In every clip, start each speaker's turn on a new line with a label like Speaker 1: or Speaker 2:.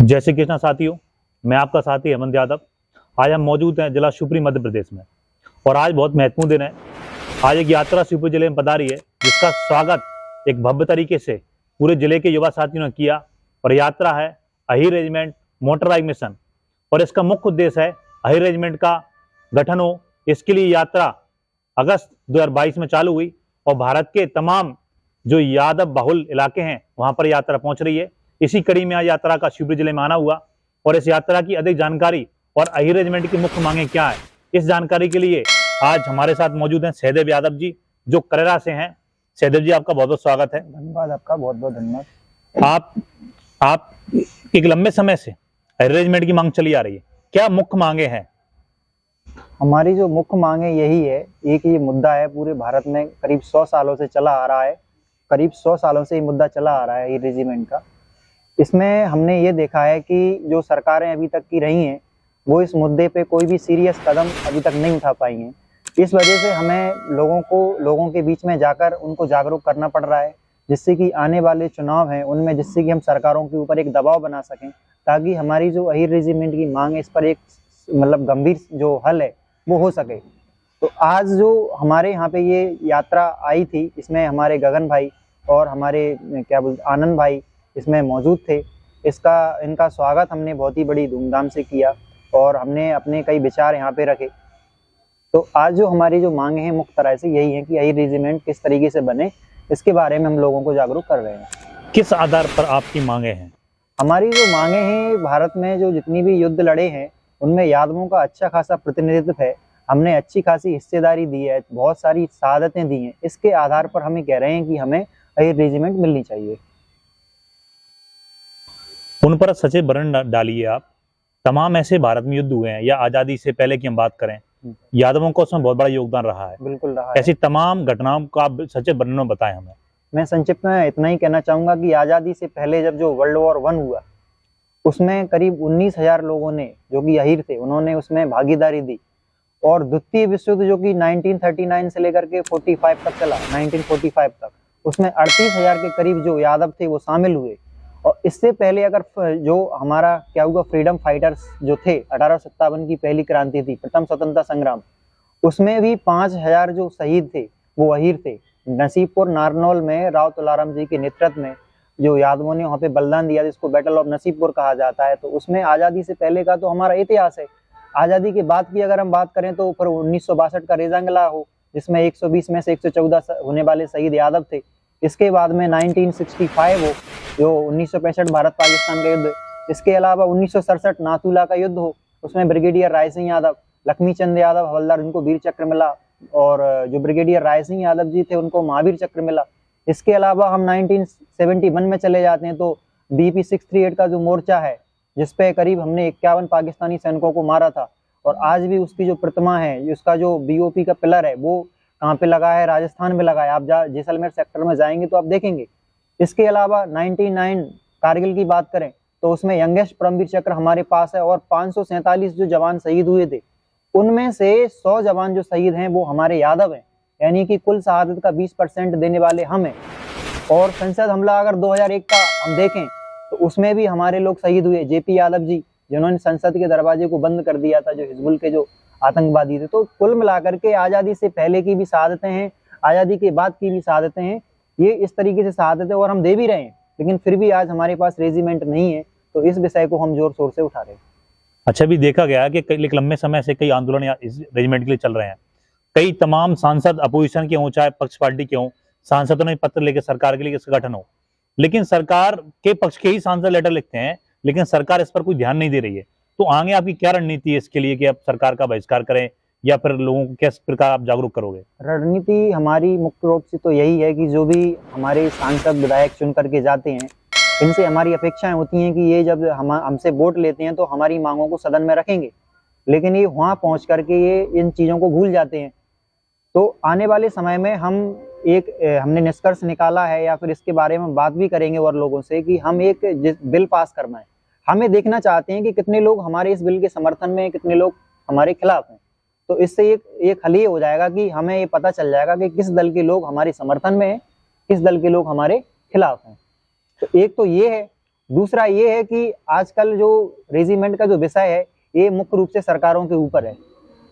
Speaker 1: जय श्री कृष्णा साथियों, मैं आपका साथी हेमंत यादव। आज हम मौजूद हैं जिला शिवपुरी मध्य प्रदेश में और आज बहुत महत्वपूर्ण दिन है। आज एक यात्रा शिवपुरी जिले में पधारी है जिसका स्वागत एक भव्य तरीके से पूरे जिले के युवा साथियों ने किया। और यात्रा है Ahir regiment motor bike mission और इसका मुख्य उद्देश्य है अहीर रेजिमेंट का गठन हो। इसके लिए यात्रा अगस्त 2022 में चालू हुई और भारत के तमाम जो यादव बहुल इलाके हैं वहां पर यात्रा पहुंच रही है। इसी कड़ी में आज यात्रा का शिवपुरी जिले में आना हुआ और इस यात्रा की अधिक जानकारी और अहीर रेजिमेंट की मुख्य मांगे क्या है, इस जानकारी के लिए आज हमारे साथ मौजूद हैं सहदेव यादव जी जो करेरा से हैं। सहदेव जी, आपका बहुत बहुत स्वागत है।
Speaker 2: धन्यवाद, आपका बहुत बहुत धन्यवाद।
Speaker 1: आप एक लंबे समय से अहीर रेजिमेंट की मांग चली आ रही है, क्या मुख्य मांगे हैं?
Speaker 2: हमारी जो मुख्य मांगे यही है, एक ये मुद्दा है पूरे भारत में करीब 100 सालों से चला आ रहा है। करीब 100 सालों से ये मुद्दा चला आ रहा है ये रेजिमेंट का। इसमें हमने ये देखा है कि जो सरकारें अभी तक की रही हैं वो इस मुद्दे पे कोई भी सीरियस कदम अभी तक नहीं उठा पाई हैं। इस वजह से हमें लोगों के बीच में जाकर उनको जागरूक करना पड़ रहा है, जिससे कि आने वाले चुनाव हैं उनमें जिससे कि हम सरकारों के ऊपर एक दबाव बना सकें ताकि हमारी जो अहीर रेजिमेंट की मांग है इस पर एक गंभीर जो हल है वो हो सके। तो आज जो हमारे यहाँ पे ये यात्रा आई थी, इसमें हमारे गगन भाई और हमारे आनंद भाई इसमें मौजूद थे। इनका स्वागत हमने बहुत ही बड़ी धूमधाम से किया और हमने अपने कई विचार यहाँ पे रखे। तो आज जो हमारी जो मांगे हैं मुख्य तरह से यही है कि अहीर रेजिमेंट किस तरीके से बने, इसके बारे में हम लोगों को जागरूक कर रहे हैं।
Speaker 1: किस आधार पर आपकी मांगे हैं?
Speaker 2: हमारी जो मांगे हैं, भारत में जो जितनी भी युद्ध लड़े हैं उनमें यादवों का अच्छा खासा प्रतिनिधित्व है। हमने अच्छी खासी हिस्सेदारी दी है, बहुत सारी शहादतें दी हैं। इसके आधार पर हम कह रहे हैं कि हमें अहीर रेजिमेंट मिलनी चाहिए।
Speaker 1: उन पर सचेत वर्णन डालिए आप। तमाम ऐसे भारत में युद्ध हुए हैं या आजादी से पहले की हम बात करें, यादवों का उसमें बहुत बड़ा योगदान रहा है।
Speaker 2: बिल्कुल रहा है।
Speaker 1: ऐसी तमाम घटनाओं का आप सचेत वर्णन में बताएं हमें।
Speaker 2: मैं संक्षिप्त में इतना ही कहना चाहूंगा कि आज़ादी से पहले जब जो वर्ल्ड वॉर 1 हुआ उसमें करीब 19,000 लोगों ने, जो कि अहीर थे, उन्होंने उसमें भागीदारी दी। और द्वितीय विश्व युद्ध जो कि 1939 से लेकर के 45 तक चला, 1945 तक, उसमें 38,000 के करीब जो यादव थे वो शामिल हुए। और इससे पहले अगर जो हमारा क्या हुआ, फ्रीडम फाइटर्स जो थे, 1857 की पहली क्रांति थी, प्रथम स्वतंत्रता संग्राम, उसमें भी 5,000 जो शहीद थे वो अहीर थे। नसीबपुर नारनौल में राव तुलाराम जी के नेतृत्व में जो यादवों ने वहाँ पे बलिदान दिया, जिसको बैटल ऑफ नसीबपुर कहा जाता है। तो उसमें आज़ादी से पहले का तो हमारा इतिहास है। आज़ादी के बाद की अगर हम बात करें तो फिर 1962 का रेजांगला हो, जिसमें 120 में से 114 होने वाले शहीद यादव थे। इसके बाद में 1965 हो, जो 1965 भारत पाकिस्तान का युद्ध। इसके अलावा 1967 नाथूला का युद्ध हो, उसमें ब्रिगेडियर राय सिंह यादव, लक्ष्मी चंद यादव हवलदार, उनको वीर चक्र मिला, और जो ब्रिगेडियर राय सिंह यादव जी थे उनको महावीर चक्र मिला। इसके अलावा हम 1971 में चले जाते हैं तो BP 638 का जो मोर्चा है, जिसपे करीब हमने 51 पाकिस्तानी सैनिकों को मारा था, और आज भी उसकी जो प्रतिमा है, उसका जो BOP का पिलर है वो कहाँ पे लगा है? राजस्थान में लगा है। आप जैसलमेर सेक्टर में जाएंगे तो आप देखेंगे। इसके अलावा 99 कारगिल की बात करें तो उसमें यंगेस्ट परमवीर चक्र हमारे पास है, और 547 जो जवान शहीद हुए थे उनमें से 100 जवान जो शहीद हैं वो हमारे यादव हैं, यानी कि कुल शहादत का 20% देने वाले हम हैं। और संसद हमला अगर 2001 का हम देखें तो उसमें भी हमारे लोग शहीद हुए। JP यादव जी, जिन्होंने संसद के दरवाजे को बंद कर दिया था, जो हिजबुल के जो आतंकवादी थे। तो कुल मिलाकर के आज़ादी से पहले की भी शहादतें हैं, आज़ादी के बाद की भी शहादतें हैं। ये इस तरीके से शहादतें और हम दे भी रहे हैं, लेकिन फिर भी आज हमारे पास रेजिमेंट नहीं है। तो इस विषय को हम जोर शोर से उठा रहे हैं।
Speaker 1: अच्छा, भी देखा गया कि एक लंबे समय से कई आंदोलन इस रेजिमेंट के लिए चल रहे हैं। कई तमाम सांसद अपोजिशन के हों चाहे पक्ष पार्टी के हों, सांसदों ने पत्र लेकर सरकार के लिए इसका गठन हो, लेकिन सरकार के पक्ष के ही सांसद लेटर लिखते हैं, लेकिन सरकार इस पर कोई ध्यान नहीं दे रही है। तो आगे आपकी क्या रणनीति है इसके लिए कि आप सरकार का बहिष्कार करें या फिर लोगों को किस प्रकार आप जागरूक करोगे?
Speaker 2: रणनीति हमारी मुख्य रूप से तो यही है कि जो भी हमारे सांसद विधायक चुन करके जाते हैं, इनसे हमारी अपेक्षाएं होती हैं कि ये जब हमसे वोट लेते हैं तो हमारी मांगों को सदन में रखेंगे, लेकिन ये वहाँ पहुँच करके ये इन चीज़ों को भूल जाते हैं। तो आने वाले समय में हमने निष्कर्ष निकाला है, या फिर इसके बारे में बात भी करेंगे और लोगों से, कि हम एक बिल पास करना है। हमें देखना चाहते हैं कि कितने लोग हमारे इस बिल के समर्थन में हैं, कितने लोग हमारे खिलाफ हैं। तो इससे एक हल ये हो जाएगा कि हमें ये पता चल जाएगा कि किस दल के लोग हमारे समर्थन में हैं, किस दल के लोग हमारे खिलाफ हैं। तो एक तो ये है। दूसरा ये है कि आजकल जो रेजिमेंट का जो विषय है ये मुख्य रूप से सरकारों के ऊपर है,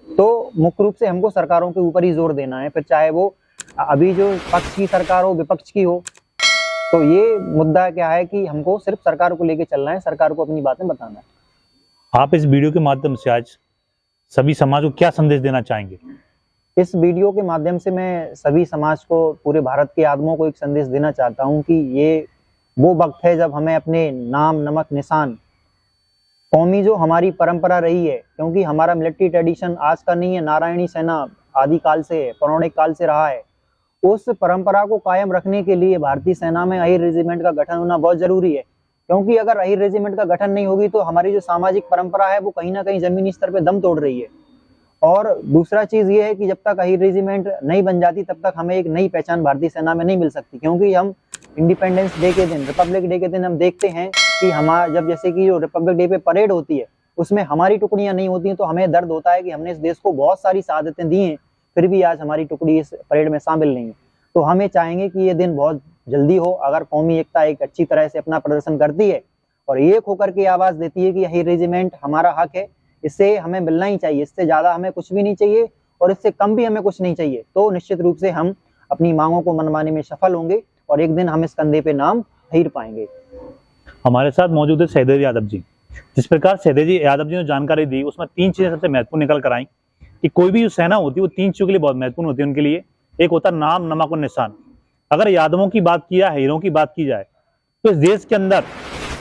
Speaker 2: तो मुख्य रूप से हमको सरकारों के ऊपर ही जोर देना है, फिर चाहे वो अभी जो पक्ष की सरकार हो विपक्ष की हो। तो ये मुद्दा क्या है कि हमको सिर्फ सरकार को लेके चलना है, सरकार को अपनी बातें बताना है।
Speaker 1: आप इस वीडियो के माध्यम से आज सभी समाज को क्या संदेश देना चाहेंगे?
Speaker 2: इस वीडियो के माध्यम से मैं सभी समाज को, पूरे भारत के आदमों को एक संदेश देना चाहता हूं कि ये वो वक्त है जब हमें अपने नाम, नमक, निशान, कौमी जो हमारी परंपरा रही है, क्योंकि हमारा मिलिट्री ट्रेडिशन आज का नहीं है, नारायणी सेना आदि काल से, पौराणिक काल से रहा है। उस परंपरा को कायम रखने के लिए भारतीय सेना में अहिर रेजिमेंट का गठन होना बहुत जरूरी है, क्योंकि अगर अहिर रेजिमेंट का गठन नहीं होगी तो हमारी जो सामाजिक परंपरा है वो कहीं ना कहीं जमीनी स्तर पे दम तोड़ रही है। और दूसरा चीज ये है कि जब तक अहिर रेजिमेंट नहीं बन जाती तब तक हमें एक नई पहचान भारतीय सेना में नहीं मिल सकती, क्योंकि हम इंडिपेंडेंस डे के दिन, रिपब्लिक डे के दिन हम देखते हैं कि हमारा जब जैसे कि जो रिपब्लिक डे पे परेड होती है उसमें हमारी टुकड़ियां नहीं होती हैं, तो हमें दर्द होता है कि हमने इस देश को बहुत सारी शहादतें दी हैं, फिर भी आज हमारी टुकड़ी इस परेड में शामिल नहीं है। तो हमें चाहेंगे कि ये दिन बहुत जल्दी हो। अगर कौमी एकता एक अच्छी तरह से अपना प्रदर्शन करती है और एक होकर के आवाज देती है कि यही रेजिमेंट हमारा हक है, इससे हमें मिलना ही चाहिए, इससे ज्यादा हमें कुछ भी नहीं चाहिए और इससे कम भी हमें कुछ नहीं चाहिए, तो निश्चित रूप से हम अपनी मांगों को मनवाने में सफल होंगे और एक दिन हम इस कंधे पे नाम अहिर पाएंगे।
Speaker 1: हमारे साथ मौजूद है सहदेव यादव जी। जिस प्रकार सहदेव जी यादव जी ने जानकारी दी उसमें 3 चीजें सबसे महत्वपूर्ण निकल कर आई कि कोई भी जो सेना होती है वो 3 चीजों के लिए बहुत महत्वपूर्ण होती है उनके लिए। एक होता है नाम, नमक और निशान। अगर यादवों की बात की जाए, हीरों की बात की जाए, तो इस देश के अंदर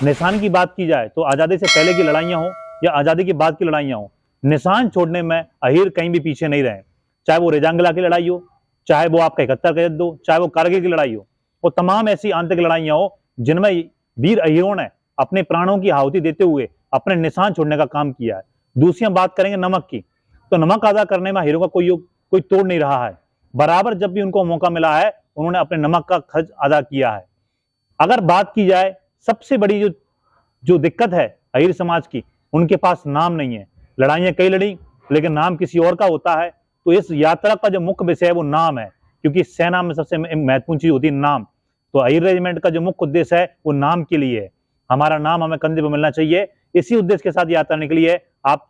Speaker 1: निशान की बात की जाए तो आजादी से पहले की लड़ाइयां हो या आजादी के बाद की लड़ाइयां हो, निशान छोड़ने में अहिर कहीं भी पीछे नहीं रहे। चाहे वो रेजांगला की लड़ाई हो, चाहे वो आपका 71 का युद्ध हो, चाहे वो कारगिल की लड़ाई हो, वो तमाम ऐसी आंतरिक लड़ाइयां हो जिनमें वीर अहिरों ने अपने प्राणों की आहुति देते हुए अपने निशान छोड़ने का काम किया है। दूसरी हम बात करेंगे नमक की, तो नमक अदा करने में अहिरों का कोई तोड़ नहीं रहा है। बराबर जब भी उनको मौका मिला है उन्होंने अपने नमक का खर्च अदा किया है। अगर बात की जाए सबसे बड़ी जो दिक्कत है अहिर समाज की, उनके पास नाम नहीं है। लड़ाइयां कई लड़ी लेकिन नाम किसी और का होता है। तो इस यात्रा का जो मुख्य विषय है वो नाम है, क्योंकि सेना में सबसे महत्वपूर्ण चीज होती है नाम। तो अहिर रेजिमेंट का जो मुख्य उद्देश्य है वो नाम के लिए है। हमारा नाम हमें कंधे पर मिलना चाहिए, इसी उद्देश्य के साथ यात्रा निकली है। आप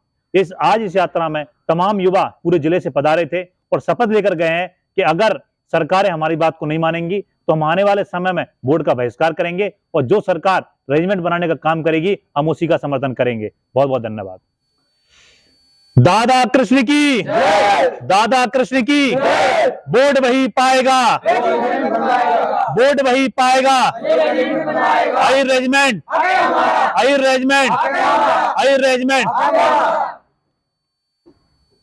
Speaker 1: आज इस यात्रा में तमाम युवा पूरे जिले से पधारे थे और शपथ लेकर गए हैं कि अगर सरकारें हमारी बात को नहीं मानेंगी तो हम आने वाले समय में बोर्ड का बहिष्कार करेंगे और जो सरकार रेजिमेंट बनाने का काम करेगी हम उसी का समर्थन करेंगे। बहुत बहुत धन्यवाद। दादा कृष्ण की, दादा कृष्ण की, बोर्ड वही पाएगा, बोर्ड वही पाएगा। Ahir regiment, Ahir regiment, Ahir regiment.